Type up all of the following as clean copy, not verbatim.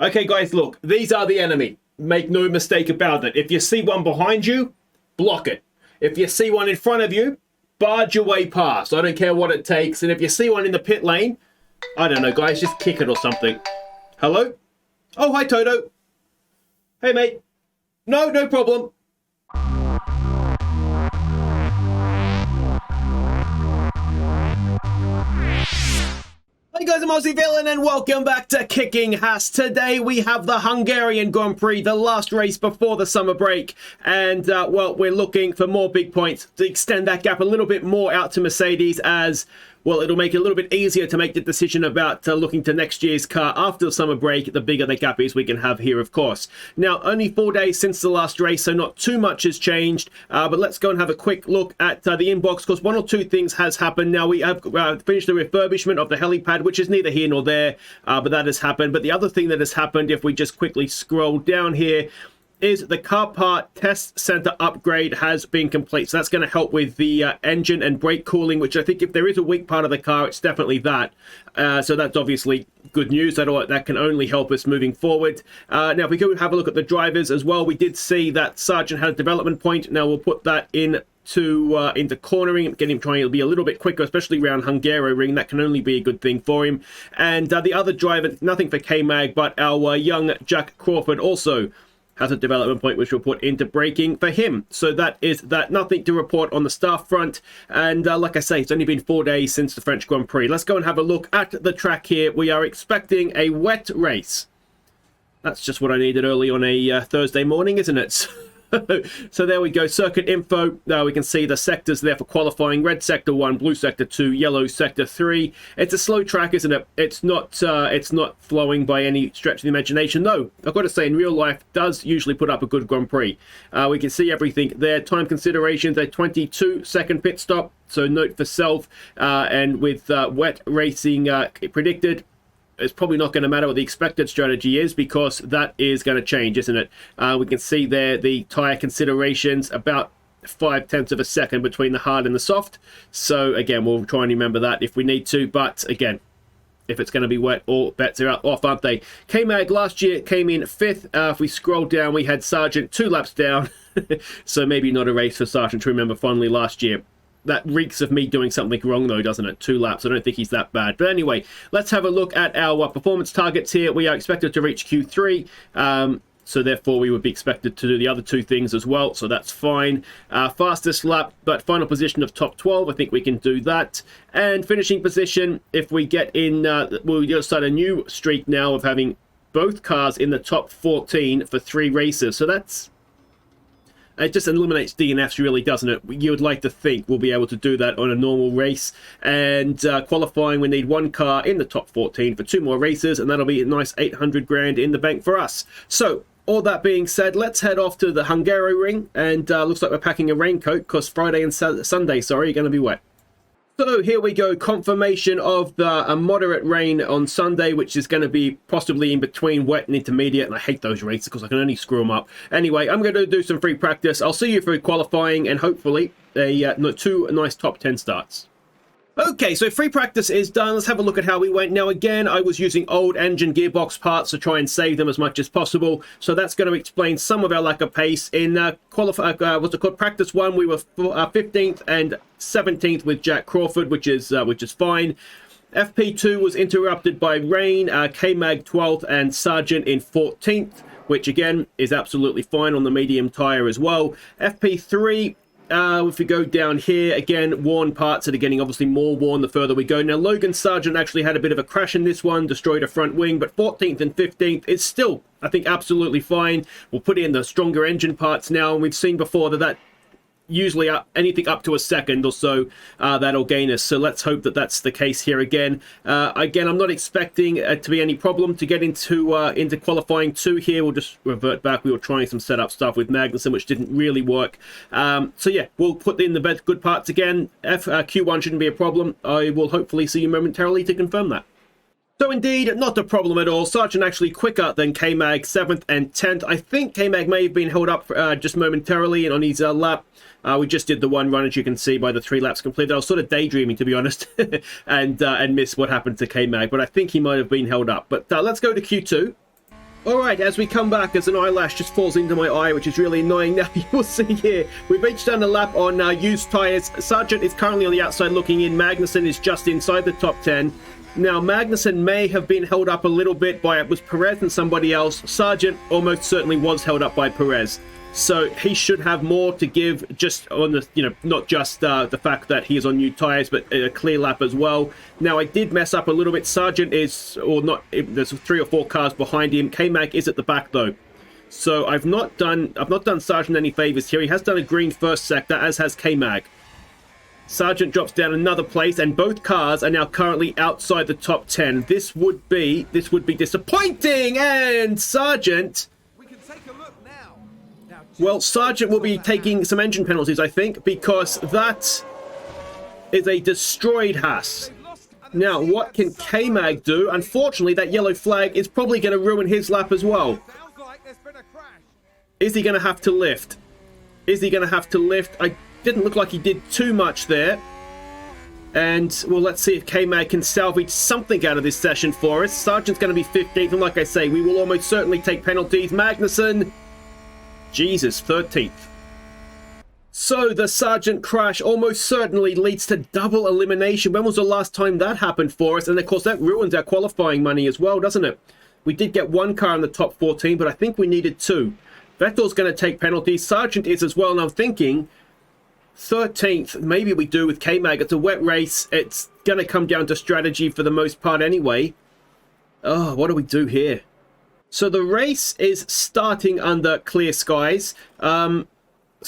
Okay, guys, look, these are the enemy. Make no mistake about it. If you see one behind you, block it. If you see one in front of you, barge your way past. I don't care what it takes. And if you see one in the pit lane, I don't know, guys, just kick it or something. Hello? Oh, hi, Toto. Hey, mate. No problem. Hey guys, I'm Aussie Villain and welcome back to Kicking Haas. Today we have the Hungarian Grand Prix, the last race before the summer break. And, well, we're looking for more big points to extend that gap a little bit more out to Mercedes as... well, it'll make it a little bit easier to make the decision about looking to next year's car after the summer break. The bigger the gap is we can have here, of course. Now, only 4 days since the last race, so not too much has changed. But let's go and have a quick look at the inbox, because one or two things has happened. Now, we have finished the refurbishment of the helipad, which is neither here nor there, but that has happened. But the other thing that has happened, if we just quickly scroll down here, is the car part test center upgrade has been complete. So that's going to help with the engine and brake cooling, which I think if there is a weak part of the car, it's definitely that. So that's obviously good news. That can only help us moving forward. Now, if we go and have a look at the drivers as well, we did see that Sargeant had a development point. Now we'll put that into cornering, getting him trying to be a little bit quicker, especially around Hungaroring. That can only be a good thing for him. And the other driver, nothing for K-Mag, but our young Jack Crawford also has a development point which we'll put into braking for him. So that is that. Nothing to report on the staff front. And like I say, it's only been 4 days since the French Grand Prix. Let's go and have a look at the track here. We are expecting a wet race. That's just what I needed early on a Thursday morning, isn't it? So there we go, circuit info. Now we can see the sectors there for qualifying: red sector 1, blue sector 2, yellow sector 3. It's a slow track, isn't it? It's not flowing by any stretch of the imagination. Though I've got to say, in real life, does usually put up a good Grand Prix. We can see everything there. Time considerations: a 22-second pit stop. So note for self, and with wet racing predicted, it's probably not going to matter what the expected strategy is, because that is going to change, isn't it? We can see there the tyre considerations, about 0.5 of a second between the hard and the soft. So again, we'll try and remember that if we need to. But again, if it's going to be wet, all bets are off, aren't they? K-Mag last year came in 5th. If we scroll down, we had Sargeant 2 laps down. So maybe not a race for Sargeant to remember fondly last year. That reeks of me doing something wrong, though, doesn't it? 2 laps. I don't think he's that bad. But anyway, let's have a look at our performance targets here. We are expected to reach Q3. So therefore, we would be expected to do the other 2 things as well. So that's fine. Fastest lap, but final position of top 12. I think we can do that. And finishing position, if we get in, we'll start a new streak now of having both cars in the top 14 for 3 races. So that's... it just eliminates DNFs, really, doesn't it? You would like to think we'll be able to do that on a normal race. And qualifying, we need 1 car in the top 14 for 2 more races, and that'll be a nice 800 grand in the bank for us. So, all that being said, let's head off to the Hungaroring, and looks like we're packing a raincoat, because Friday and Sunday, sorry, are going to be wet. So here we go, confirmation of a moderate rain on Sunday, which is going to be possibly in between wet and intermediate. And I hate those races because I can only screw them up. Anyway, I'm going to do some free practice. I'll see you for qualifying and hopefully 2 nice top 10 starts. Okay, so free practice is done. Let's have a look at how we went. Now, again, I was using old engine gearbox parts to try and save them as much as possible. So that's going to explain some of our lack of pace. In practice 1, we were 15th and 17th with Jack Crawford, which is fine. FP2 was interrupted by rain. K-Mag 12th and Sargeant in 14th, which again is absolutely fine on the medium tyre as well. FP3. If we go down here, again, worn parts that are getting obviously more worn the further we go. Now, Logan Sargeant actually had a bit of a crash in this one, destroyed a front wing, but 14th and 15th is still, I think, absolutely fine. We'll put in the stronger engine parts now, and we've seen before that usually anything up to a second or so that'll gain us. So let's hope that that's the case here again. Again, I'm not expecting to be any problem to get into qualifying 2 here. We'll just revert back. We were trying some setup stuff with Magnussen, which didn't really work. So yeah, we'll put in the good parts again. Q1 shouldn't be a problem. I will hopefully see you momentarily to confirm that. So indeed, not a problem at all. Sargeant actually quicker than K-Mag, 7th and 10th. I think K-Mag may have been held up just momentarily on his lap. We just did the 1 run, as you can see, by the 3 laps completed. I was sort of daydreaming, to be honest, and missed what happened to K-Mag, but I think he might have been held up. But let's go to Q2. Alright, as we come back, as an eyelash just falls into my eye, which is really annoying. Now, you'll see here, we've each done a lap on used tyres. Sargeant is currently on the outside looking in. Magnussen is just inside the top 10. Now, Magnussen may have been held up a little bit by, it was Perez and somebody else. Sargeant almost certainly was held up by Perez. So he should have more to give, just on the, not just the fact that he is on new tyres, but a clear lap as well. Now, I did mess up a little bit. Sargeant is, or not, there's 3 or 4 cars behind him. K-Mag is at the back though. So I've not done Sargeant any favours here. He has done a green first sector, as has K-Mag. Sargeant drops down another place, and both cars are now currently outside the top 10. This would be disappointing, and Sargeant... Well, Sargeant will be taking some engine penalties, I think, because that is a destroyed Haas. Now, what can K-Mag do? Unfortunately, that yellow flag is probably going to ruin his lap as well. Is he going to have to lift? Is he going to have to lift? I didn't look like he did too much there. And, well, let's see if K-Mag can salvage something out of this session for us. Sargeant's going to be 15th, and like I say, we will almost certainly take penalties. Magnussen... Jesus, 13th. So the Sargeant crash almost certainly leads to double elimination. When was the last time that happened for us? And of course that ruins our qualifying money as well, doesn't it? We did get 1 car in the top 14, but I think we needed 2. Vettel's going to take penalties. Sargeant is as well, and I'm thinking 13th, maybe we do with K-Mag. It's a wet race. It's going to come down to strategy for the most part anyway. Oh, what do we do here? So the race is starting under clear skies. So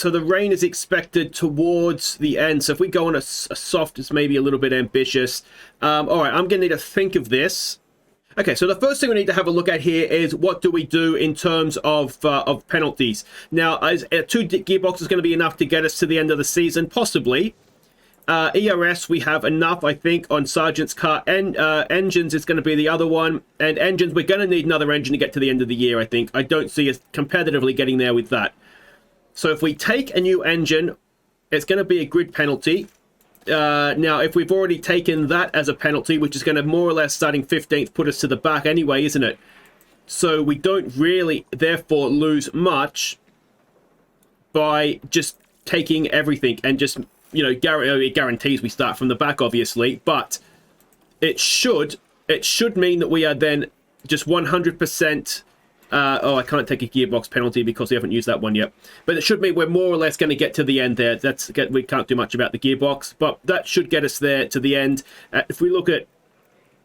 the rain is expected towards the end. So if we go on a soft, it's maybe a little bit ambitious. All right, I'm going to need to think of this. Okay, so the first thing we need to have a look at here is what do we do in terms of penalties. Now, is 2 gearboxes going to be enough to get us to the end of the season? Possibly. ERS, we have enough, I think, on Sargeant's car. And engines is going to be the other one. And engines, we're going to need another engine to get to the end of the year, I think. I don't see us competitively getting there with that. So if we take a new engine, it's going to be a grid penalty. Now, if we've already taken that as a penalty, which is going to more or less, starting 15th, put us to the back anyway, isn't it? So we don't really, therefore, lose much by just taking everything and just... it guarantees we start from the back, obviously, but it should mean that we are then just 100%. I can't take a gearbox penalty because we haven't used that one yet. But it should mean we're more or less going to get to the end there. We can't do much about the gearbox, but that should get us there to the end. If we look at,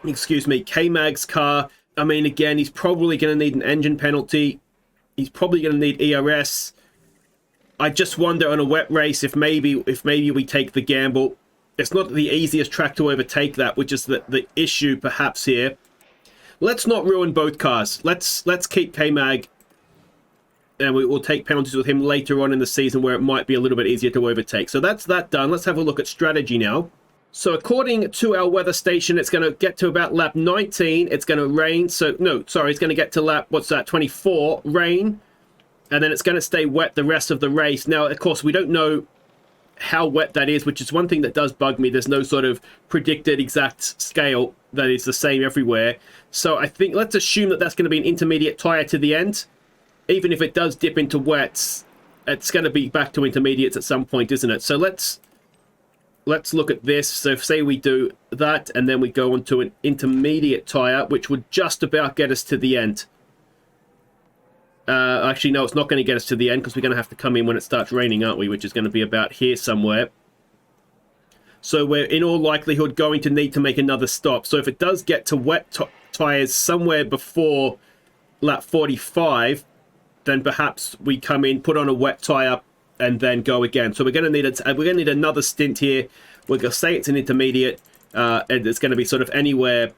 K-Mag's car, I mean, again, he's probably going to need an engine penalty. He's probably going to need ERS. I just wonder on a wet race if maybe we take the gamble. It's not the easiest track to overtake that, which is the issue perhaps here. Let's not ruin both cars. Let's keep K-Mag, and we will take penalties with him later on in the season where it might be a little bit easier to overtake. So that's that done. Let's have a look at strategy now. So according to our weather station, it's going to get to about lap 19. It's going to rain. So no, sorry, it's going to get to lap 24, rain. And then it's going to stay wet the rest of the race. Now, of course, we don't know how wet that is, which is one thing that does bug me. There's no sort of predicted exact scale that is the same everywhere. So I think let's assume that that's going to be an intermediate tyre to the end. Even if it does dip into wets, it's going to be back to intermediates at some point, isn't it? So let's look at this. So say we do that, and then we go on to an intermediate tyre, which would just about get us to the end. Actually, no, it's not going to get us to the end because we're going to have to come in when it starts raining, aren't we? Which is going to be about here somewhere. So we're in all likelihood going to need to make another stop. So if it does get to wet tyres somewhere before lap 45, then perhaps we come in, put on a wet tyre, and then go again. So we're going to need another stint here. We're going to say it's an intermediate, and it's going to be sort of anywhere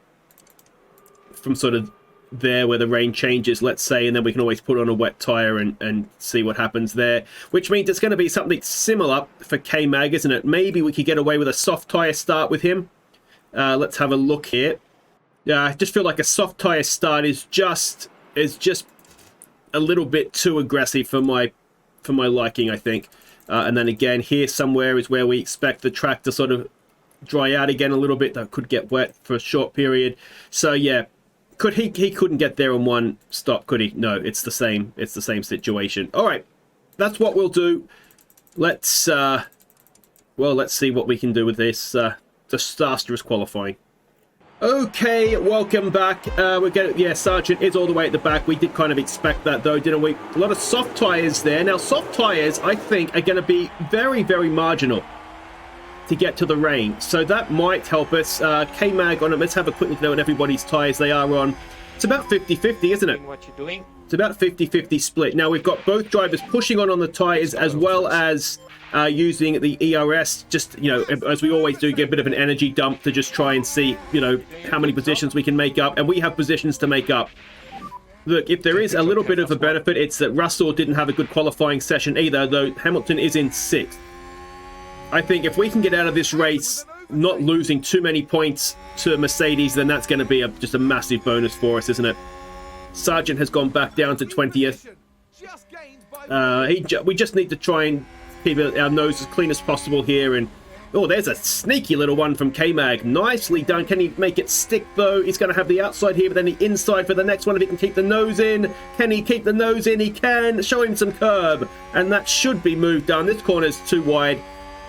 from sort of there where the rain changes, let's say, and then we can always put on a wet tyre and see what happens there, which means it's going to be something similar for K-Mag, isn't it? Maybe we could get away with a soft tyre start with him. Let's have a look here. I just feel like a soft tyre start is just a little bit too aggressive for my liking, I think. And then again, here somewhere is where we expect the track to sort of dry out again a little bit. That could get wet for a short period. So yeah, Could he couldn't get there in one stop, could he? No, it's the same situation. All right, that's what we'll do. Let's well, let's see what we can do with this disastrous qualifying. Okay, welcome back. We're getting, yeah, Sargeant is all the way at the back. We did kind of expect that though, didn't we? A lot of soft tyres there. Now, soft tyres, I think, are going to be very, very marginal to get to the rain, so that might help us. K-Mag on it. Let's have a quick look at everybody's tyres they are on. It's about 50-50, isn't it? What you're doing? It's about 50-50 split. Now we've got both drivers pushing on the tyres as well as using the ERS, just, you know, as we always do, get a bit of an energy dump to just try and see, you know, how many positions we can make up, and we have positions to make up. Look, if there is a little bit of a benefit, it's that Russell didn't have a good qualifying session either, though Hamilton is in 6th. I think if we can get out of this race not losing too many points to Mercedes, then that's going to be just a massive bonus for us, isn't it? Sargeant has gone back down to 20th. We just need to try and keep our nose as clean as possible here. And oh, there's a sneaky little one from K-Mag. Nicely done. Can he make it stick, though? He's going to have the outside here, but then the inside for the next one if he can keep the nose in. Can he keep the nose in? He can. Show him some curb. And that should be moved down. This corner's too wide.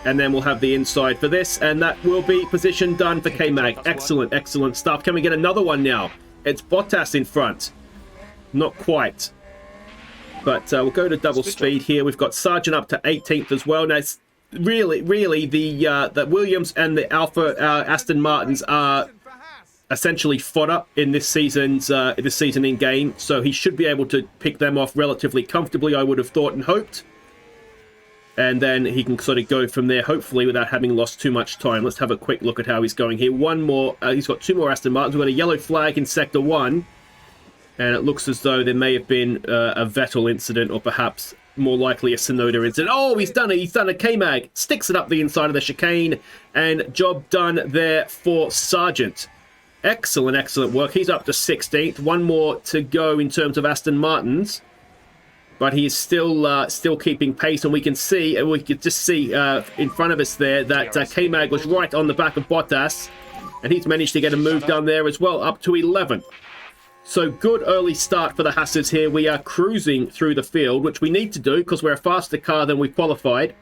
And then we'll have the inside for this, and that will be position done for K-Mag. Excellent, excellent stuff. Can we get another one now? It's Bottas in front. Not quite. But we'll go to double speed here. We've got Sargeant up to 18th as well. Now, it's really, the Williams and the Aston Martins are essentially fodder in this season's in game. So he should be able to pick them off relatively comfortably, I would have thought and hoped. And then he can sort of go from there, hopefully, without having lost too much time. Let's have a quick look at how he's going here. One more. He's got 2 more Aston Martins. We've got a yellow flag in Sector 1. And it looks as though there may have been a Vettel incident, or perhaps more likely a Tsunoda incident. Oh, he's done it. He's done a K-Mag. Sticks it up the inside of the chicane. And job done there for Sargeant. Excellent, excellent work. He's up to 16th. One more to go in terms of Aston Martins. But he is still keeping pace, and we can see, and we could just see in front of us there that K-Mag was right on the back of Bottas, and he's managed to get a move down there as well, up to 11th. So good early start for the Haas's here. We are cruising through the field, which we need to do because we're a faster car than we qualified.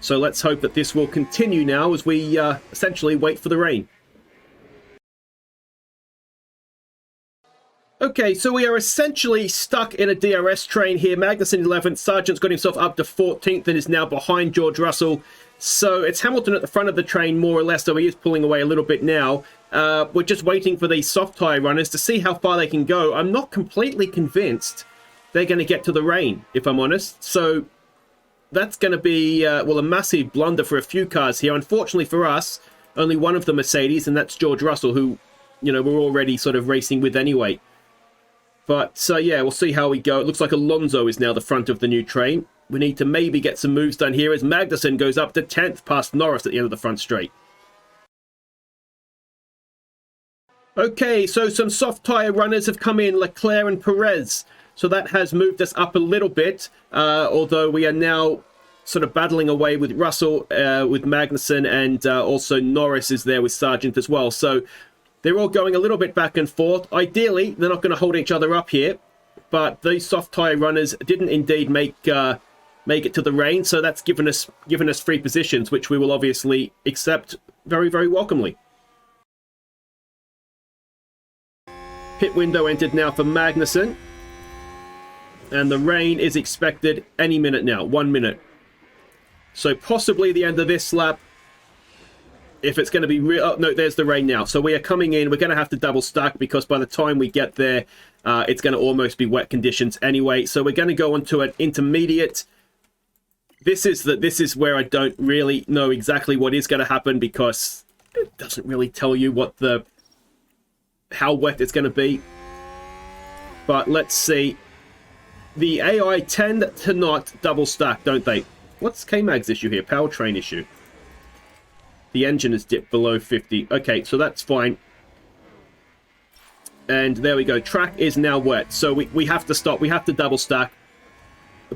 So let's hope that this will continue now as we essentially wait for the rain. Okay, so we are essentially stuck in a DRS train here. Magnussen 11th, Sargeant's got himself up to 14th and is now behind George Russell. So it's Hamilton at the front of the train, more or less, though he is pulling away a little bit now. We're just waiting for these soft tyre runners to see how far they can go. I'm not completely convinced they're going to get to the rain, if I'm honest. So that's going to be, well, a massive blunder for a few cars here. Unfortunately for us, only one of the Mercedes, and that's George Russell, who, you know, we're already sort of racing with anyway. But, yeah, we'll see how we go. It looks like Alonso is now the front of the new train. We need to maybe get some moves done here as Magnussen goes up to 10th past Norris at the end of the front straight. Okay, so some soft tyre runners have come in, Leclerc and Perez. So that has moved us up a little bit, although we are now sort of battling away with Russell, with Magnussen, and also Norris is there with Sargeant as well. So they're all going a little bit back and forth. Ideally, they're not going to hold each other up here, but these soft tyre runners didn't indeed make it to the rain, so that's given us free positions, which we will obviously accept very, very welcomely. Pit window entered now for Magnussen, and the rain is expected any minute now, 1 minute. So possibly the end of this lap. If it's going to be real, oh, no, there's the rain now. So we are coming in. We're going to have to double stack because by the time we get there, it's going to almost be wet conditions anyway. So we're going to go on to an intermediate. This is where I don't really know exactly what is going to happen because it doesn't really tell you what how wet it's going to be. But let's see. The AI tend to not double stack, don't they? What's K-Mag's issue here? Powertrain issue. The engine has dipped below 50. Okay, so that's fine. And there we go. Track is now wet. So we have to stop. We have to double stack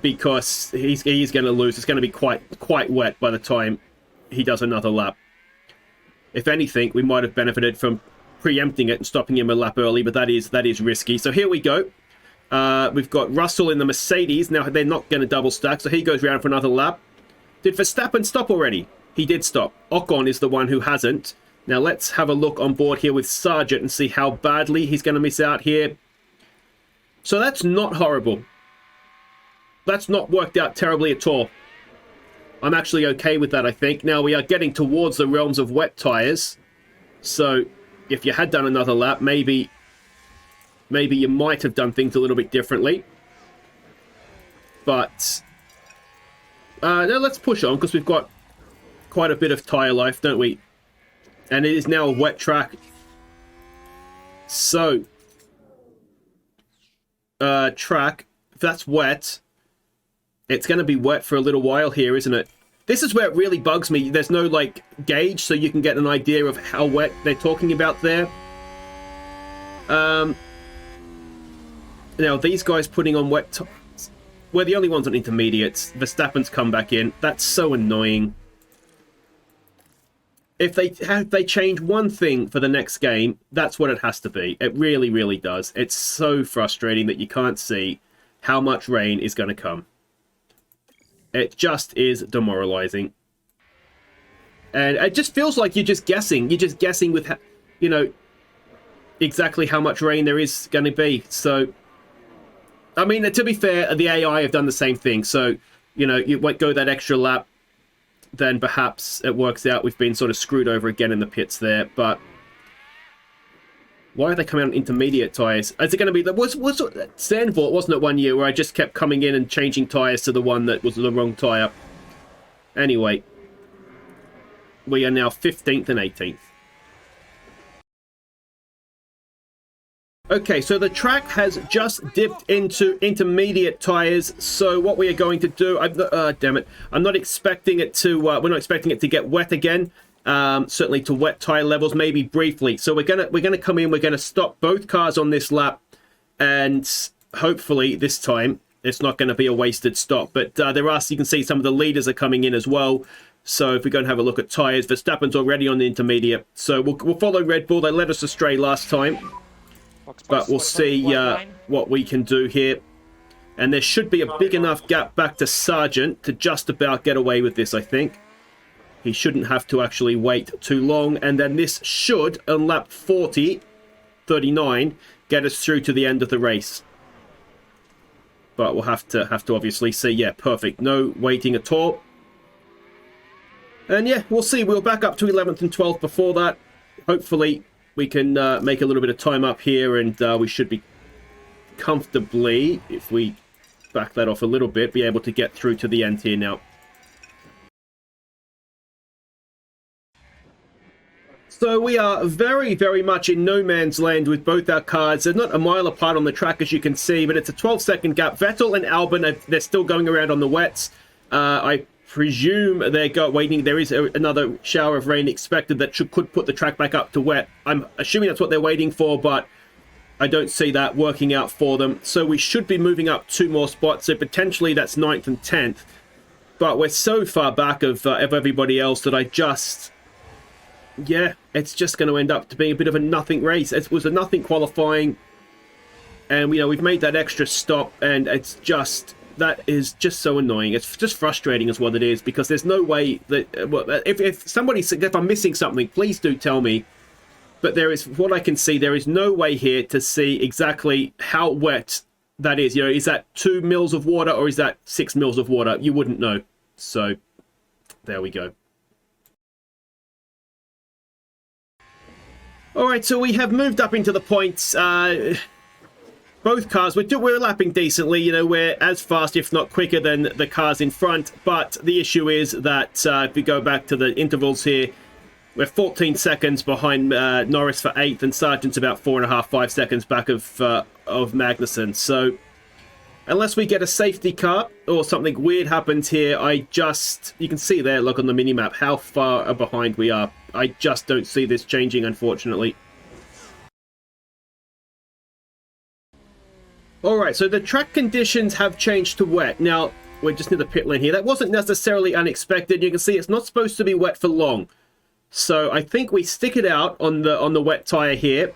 because he's going to lose. It's going to be quite wet by the time he does another lap. If anything, we might have benefited from preempting it and stopping him a lap early, but that is risky. So here we go. We've got Russell in the Mercedes. Now they're not going to double stack, so he goes around for another lap. Did Verstappen stop already? He did stop. Ocon is the one who hasn't. Now let's have a look on board here with Sargeant and see how badly he's going to miss out here. So that's not horrible. That's not worked out terribly at all. I'm actually okay with that, I think. Now we are getting towards the realms of wet tyres. So if you had done another lap, maybe you might have done things a little bit differently. But now let's push on, because we've got quite a bit of tyre life, don't we? And it is now a wet track. So track, if that's wet, it's going to be wet for a little while here, isn't it? This is where it really bugs me. There's no, like, gauge, so you can get an idea of how wet they're talking about there. Now, these guys putting on wet tyres. We're the only ones on intermediates. Verstappen's come back in. That's so annoying. If they change one thing for the next game, that's what it has to be. It really, really does. It's so frustrating that you can't see how much rain is going to come. It just is demoralizing. And it just feels like you're just guessing. You're just guessing with, you know, exactly how much rain there is going to be. So, I mean, to be fair, the AI have done the same thing. So, you know, you won't go that extra lap, then perhaps it works out. We've been sort of screwed over again in the pits there. But why are they coming on intermediate tyres? Is it going to be... Was Zandvoort, wasn't it, one year where I just kept coming in and changing tyres to the one that was the wrong tyre? Anyway, we are now 15th and 18th. Okay, so the track has just dipped into intermediate tyres. So what we are going to do... damn it. I'm not expecting it to... we're not expecting it to get wet again. Certainly to wet tyre levels, maybe briefly. So we're gonna come in, we're gonna stop both cars on this lap, and hopefully this time it's not going to be a wasted stop. But there are, you can see some of the leaders are coming in as well. So if we go and have a look at tyres, Verstappen's already on the intermediate. So we'll follow Red Bull. They led us astray last time, but we'll see what we can do here. And there should be a big enough gap back to Sargeant to just about get away with this, I think. He shouldn't have to actually wait too long. And then this should, on lap 39, get us through to the end of the race. But we'll have to obviously see. Yeah, perfect. No waiting at all. And yeah, we'll see. We'll back up to 11th and 12th before that. Hopefully, we can make a little bit of time up here. And we should be comfortably, if we back that off a little bit, be able to get through to the end here now. So we are very, very much in no man's land with both our cars. They're not a mile apart on the track, as you can see, but it's a 12-second gap. Vettel and Albon, they're still going around on the wets. I presume they're waiting. There is another shower of rain expected that could put the track back up to wet. I'm assuming that's what they're waiting for, but I don't see that working out for them. So we should be moving up 2 more spots. So potentially that's 9th and 10th. But we're so far back of everybody else that I just... Yeah, it's just going to end up to being a bit of a nothing race. It was a nothing qualifying, and we've made that extra stop, and it's just, that is just so annoying. It's just frustrating is what it is, because there's no way that, well, if I'm missing something, please do tell me. But there is, what I can see, there is no way here to see exactly how wet that is. You know, is that 2 mils of water or is that 6 mils of water? You wouldn't know. So there we go. All right, so we have moved up into the points. Both cars, we're lapping decently. You know, we're as fast, if not quicker, than the cars in front. But the issue is that if we go back to the intervals here, we're 14 seconds behind Norris for 8th, and Sargent's about 4.5, 5 seconds back of Magnussen. So unless we get a safety car or something weird happens here, you can see there, look on the minimap, how far behind we are. I just don't see this changing, unfortunately. Alright, so the track conditions have changed to wet. Now, we're just near the pit lane here. That wasn't necessarily unexpected. You can see it's not supposed to be wet for long. So I think we stick it out on the wet tyre here.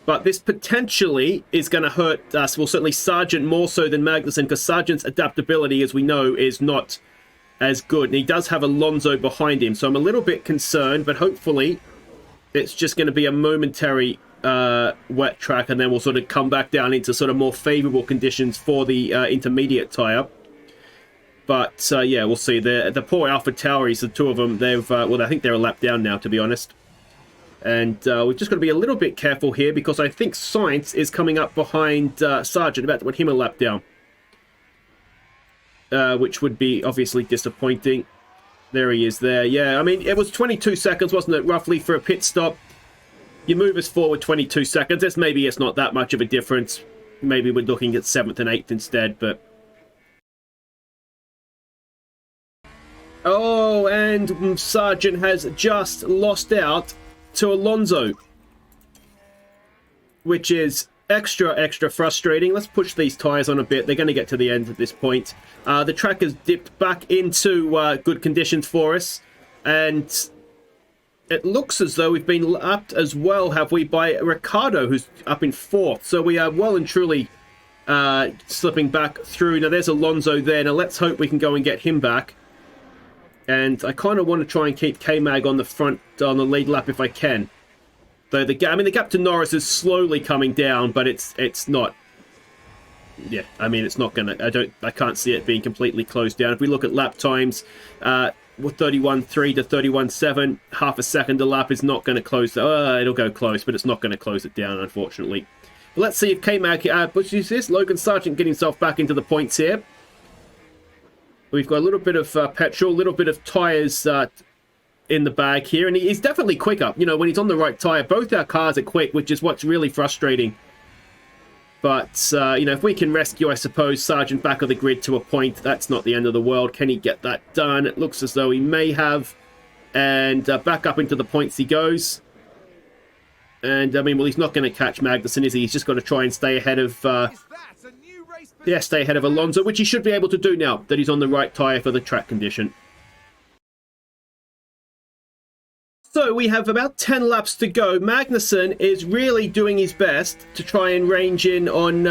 But this potentially is going to hurt us. Well, certainly Sargeant more so than Magnussen, because Sargeant's adaptability, as we know, is not as good. And he does have Alonso behind him. So I'm a little bit concerned, but hopefully it's just going to be a momentary wet track, and then we'll sort of come back down into sort of more favourable conditions for the intermediate tyre. But yeah, we'll see. The poor Alpha Tauris, the two of them, they've well, I think they're a lap down now, to be honest. And we've just got to be a little bit careful here, because I think Sainz is coming up behind Sargeant, about to put him a lap down. Which would be obviously disappointing. There he is there. Yeah, I mean, it was 22 seconds, wasn't it, roughly, for a pit stop? You move us forward 22 seconds. Maybe it's not that much of a difference. Maybe we're looking at 7th and 8th instead, but... Oh, and Sargeant has just lost out to Alonso, which is extra frustrating. Let's push these tyres on a bit. They're going to get to the end at this point. The track has dipped back into good conditions for us, and it looks as though we've been lapped as well, have we, by Ricciardo, who's up in 4th. So we are well and truly slipping back through. Now there's Alonso there. Now let's hope we can go and get him back. And I kind of want to try and keep K-Mag on the front, on the lead lap if I can. Though the gap to Norris is slowly coming down, but it's not. Yeah, I mean, it's not gonna. I can't see it being completely closed down. If we look at lap times, 31.3 to 31.7, half a second a lap is not going to close. It'll go close, but it's not going to close it down, unfortunately. But let's see if K-Mag pushes this. Logan Sargeant getting himself back into the points here. We've got a little bit of petrol, a little bit of tyres in the bag here. And he's definitely quicker. You know, when he's on the right tyre, both our cars are quick, which is what's really frustrating. But, you know, if we can rescue, I suppose, Sargeant back on the grid to a point, that's not the end of the world. Can he get that done? It looks as though he may have. And back up into the points he goes. And, I mean, well, he's not going to catch Magnussen, is he? He's just got to try and stay ahead of... stay ahead of Alonso, which he should be able to do now that he's on the right tyre for the track condition. So we have about 10 laps to go. Magnussen is really doing his best to try and range in on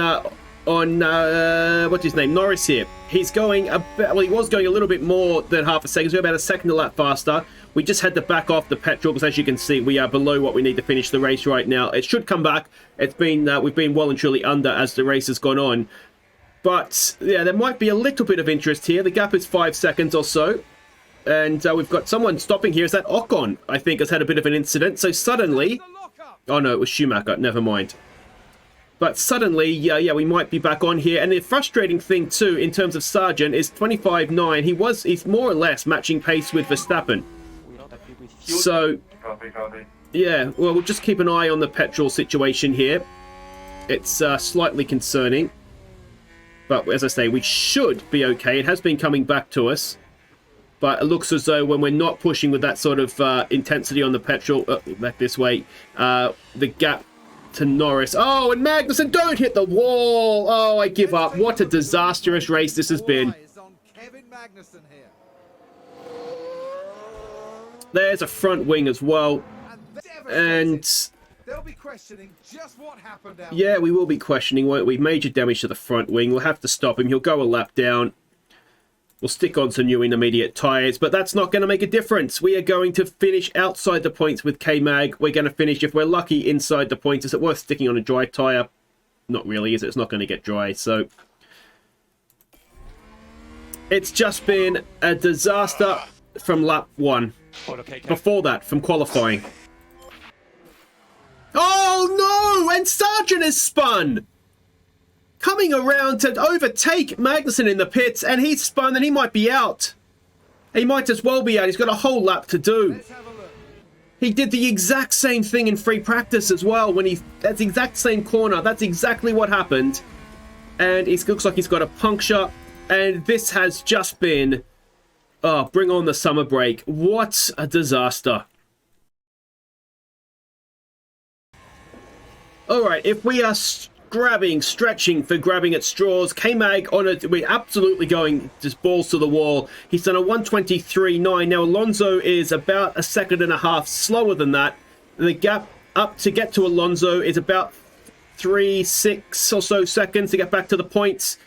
what's his name, Norris here. He's going well, he was going a little bit more than half a second, so about a second a lap faster. We just had to back off the petrol because, as you can see, we are below what we need to finish the race right now. It should come back. It's been we've been well and truly under as the race has gone on. But, yeah, there might be a little bit of interest here. The gap is 5 seconds or so. And we've got someone stopping here. Is that Ocon, I think, has had a bit of an incident. So suddenly... Oh, no, it was Schumacher. Never mind. But suddenly, yeah, we might be back on here. And the frustrating thing, too, in terms of Sargeant, is 25.9. He's more or less matching pace with Verstappen. So, yeah, well, we'll just keep an eye on the petrol situation here. It's slightly concerning. But as I say, we should be okay. It has been coming back to us. But it looks as though when we're not pushing with that sort of intensity on the petrol, back this way, the gap to Norris. Oh, and Magnussen, don't hit the wall. Oh, I give up. What a disastrous race this has been. There's a front wing as well. And... they'll be questioning just what happened out there. We will be questioning, won't we? Major damage to the front wing. We'll have to stop him. He'll go a lap down. We'll stick on some new intermediate tyres, but that's not going to make a difference. We are going to finish outside the points with K-Mag. We're going to finish, if we're lucky, inside the points. Is it worth sticking on a dry tyre? Not really, is it? It's not going to get dry, so... It's just been a disaster from lap 1. Before that, from qualifying. Oh no! And Sargeant has spun! Coming around to overtake Magnussen in the pits, and he's spun, and he might be out. He might as well be out. He's got a whole lap to do. He did the exact same thing in free practice as well. That's the exact same corner. That's exactly what happened. And it looks like he's got a puncture. And this has just been... oh, bring on the summer break. What a disaster. Alright, if we are grabbing, stretching for grabbing at straws. K-Mag on it, we're absolutely going just balls to the wall. He's done a 1:23.9. Now Alonso is about a second and a half slower than that. The gap up to get to Alonso is about 3-6 or so seconds to get back to the points.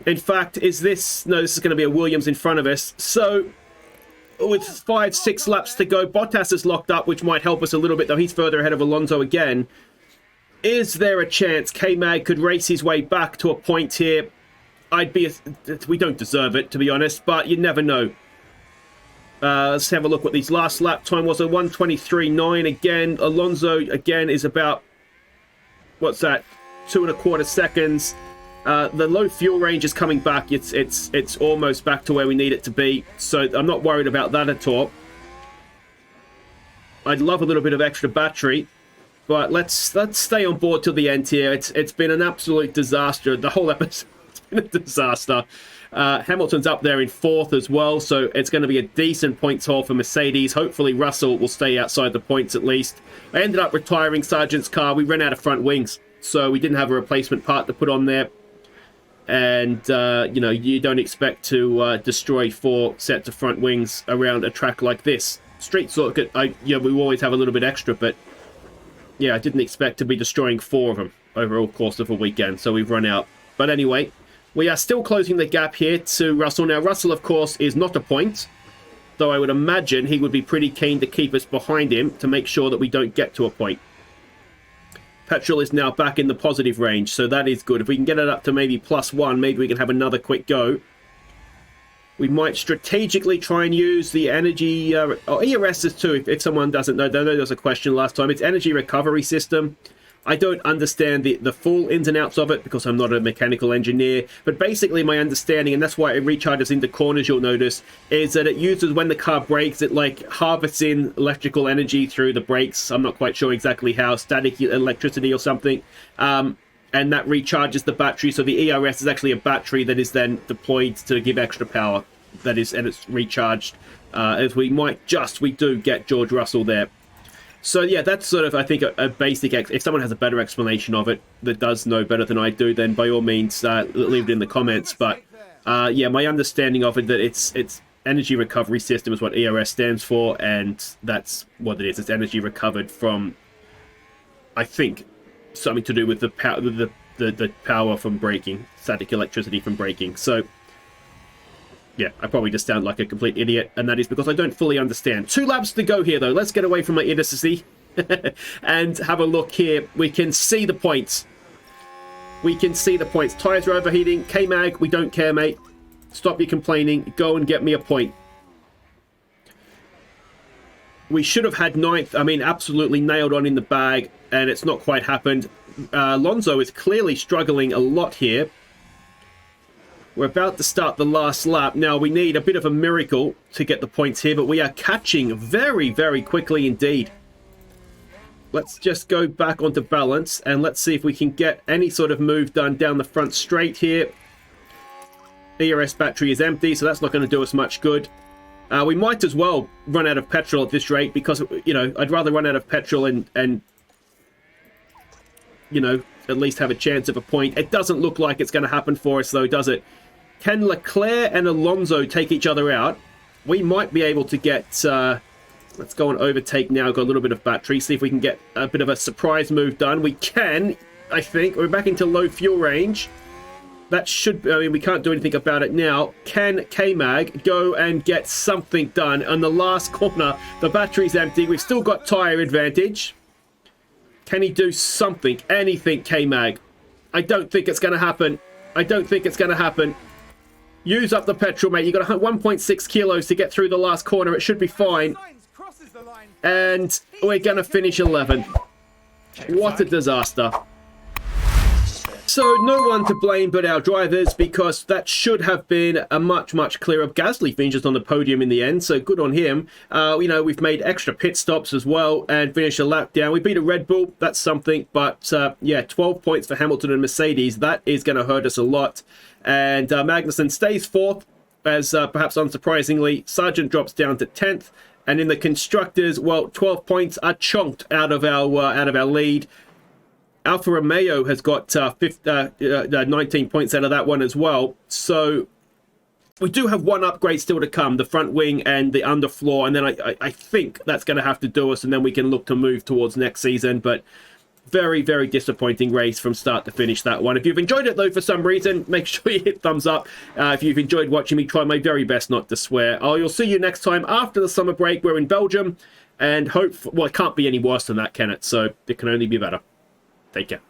In fact, is this... No, this is going to be a Williams in front of us. So, with 5-6 laps to go, Bottas is locked up, which might help us a little bit, though he's further ahead of Alonso again. Is there a chance K-Mag could race his way back to a point here? We don't deserve it, to be honest, but you never know. Let's have a look what these last lap time was. A 1:23.9 again. Alonso, again, is about... What's that? 2.25 seconds. The low fuel range is coming back. It's almost back to where we need it to be. So I'm not worried about that at all. I'd love a little bit of extra battery. But let's stay on board till the end here. It's been an absolute disaster. The whole episode has been a disaster. Hamilton's up there in 4th as well, so it's going to be a decent points haul for Mercedes. Hopefully Russell will stay outside the points at least. I ended up retiring Sargeant's car. We ran out of front wings, so we didn't have a replacement part to put on there. And, you know, you don't expect to destroy 4 sets of front wings around a track like this. Street circuit, we always have a little bit extra, but... Yeah, I didn't expect to be destroying 4 of them over the course of a weekend, so we've run out. But anyway, we are still closing the gap here to Russell. Now, Russell, of course, is not a point, though I would imagine he would be pretty keen to keep us behind him to make sure that we don't get to a point. Petrol is now back in the positive range, so that is good. If we can get it up to maybe +1, maybe we can have another quick go. We might strategically try and use the energy... ERS is too, if someone doesn't know. I know there was a question last time. It's energy recovery system. I don't understand the full ins and outs of it because I'm not a mechanical engineer. But basically my understanding, and that's why it recharges into corners, you'll notice, is that it uses when the car brakes, it like harvests in electrical energy through the brakes. I'm not quite sure exactly how, static electricity or something. And that recharges the battery, so the ERS is actually a battery that is then deployed to give extra power. That is, and it's recharged. As we do get George Russell there. So yeah, that's sort of, I think, a basic... If someone has a better explanation of it that does know better than I do, then by all means, leave it in the comments. But yeah, my understanding of it, that it's energy recovery system is what ERS stands for, and that's what it is. It's energy recovered from, I think, something to do with the power, the power from braking, static electricity from braking. So yeah, I probably just sound like a complete idiot, and that is because I don't fully understand. 2 laps to go here though. Let's get away from my idiocy and have a look here. We can see the points. We can see the points. Tires are overheating. K-Mag, we don't care, mate. Stop your complaining. Go and get me a point. We should have had 9th. I mean, absolutely nailed on in the bag, and it's not quite happened. Alonso is clearly struggling a lot here. We're about to start the last lap. Now, we need a bit of a miracle to get the points here, but we are catching very, very quickly indeed. Let's just go back onto balance, and let's see if we can get any sort of move done down the front straight here. ERS battery is empty, so that's not going to do us much good. We might as well run out of petrol at this rate because, you know, I'd rather run out of petrol and you know, at least have a chance of a point. It doesn't look like it's going to happen for us, though, does it? Can Leclerc and Alonso take each other out? We might be able to get... let's go and overtake now. Got a little bit of battery. See if we can get a bit of a surprise move done. We can, I think. We're back into low fuel range. That should... I mean, we can't do anything about it now. Can K-Mag go and get something done? On the last corner, the battery's empty. We've still got tyre advantage. Can he do something? Anything, K-Mag? I don't think it's going to happen. I don't think it's going to happen. Use up the petrol, mate. You've got 1.6 kilos to get through the last corner. It should be fine. And we're going to finish 11th. What a disaster. So no one to blame but our drivers, because that should have been a much, much clearer. Gasly finishes on the podium in the end, so good on him. You know, we've made extra pit stops as well and finished a lap down. We beat a Red Bull, that's something, but yeah, 12 points for Hamilton and Mercedes. That is going to hurt us a lot. And Magnussen stays 4th, as perhaps unsurprisingly, Sargeant drops down to 10th. And in the constructors, well, 12 points are chunked out of our lead. Alfa Romeo has got 19 points out of that one as well. So we do have one upgrade still to come, the front wing and the underfloor, and then I think that's going to have to do us, and then we can look to move towards next season. But very, very disappointing race from start to finish, that one. If you've enjoyed it, though, for some reason, make sure you hit thumbs up. If you've enjoyed watching me try my very best not to swear. You'll see you next time after the summer break. We're in Belgium, and well, it can't be any worse than that, can it? So it can only be better. Take care.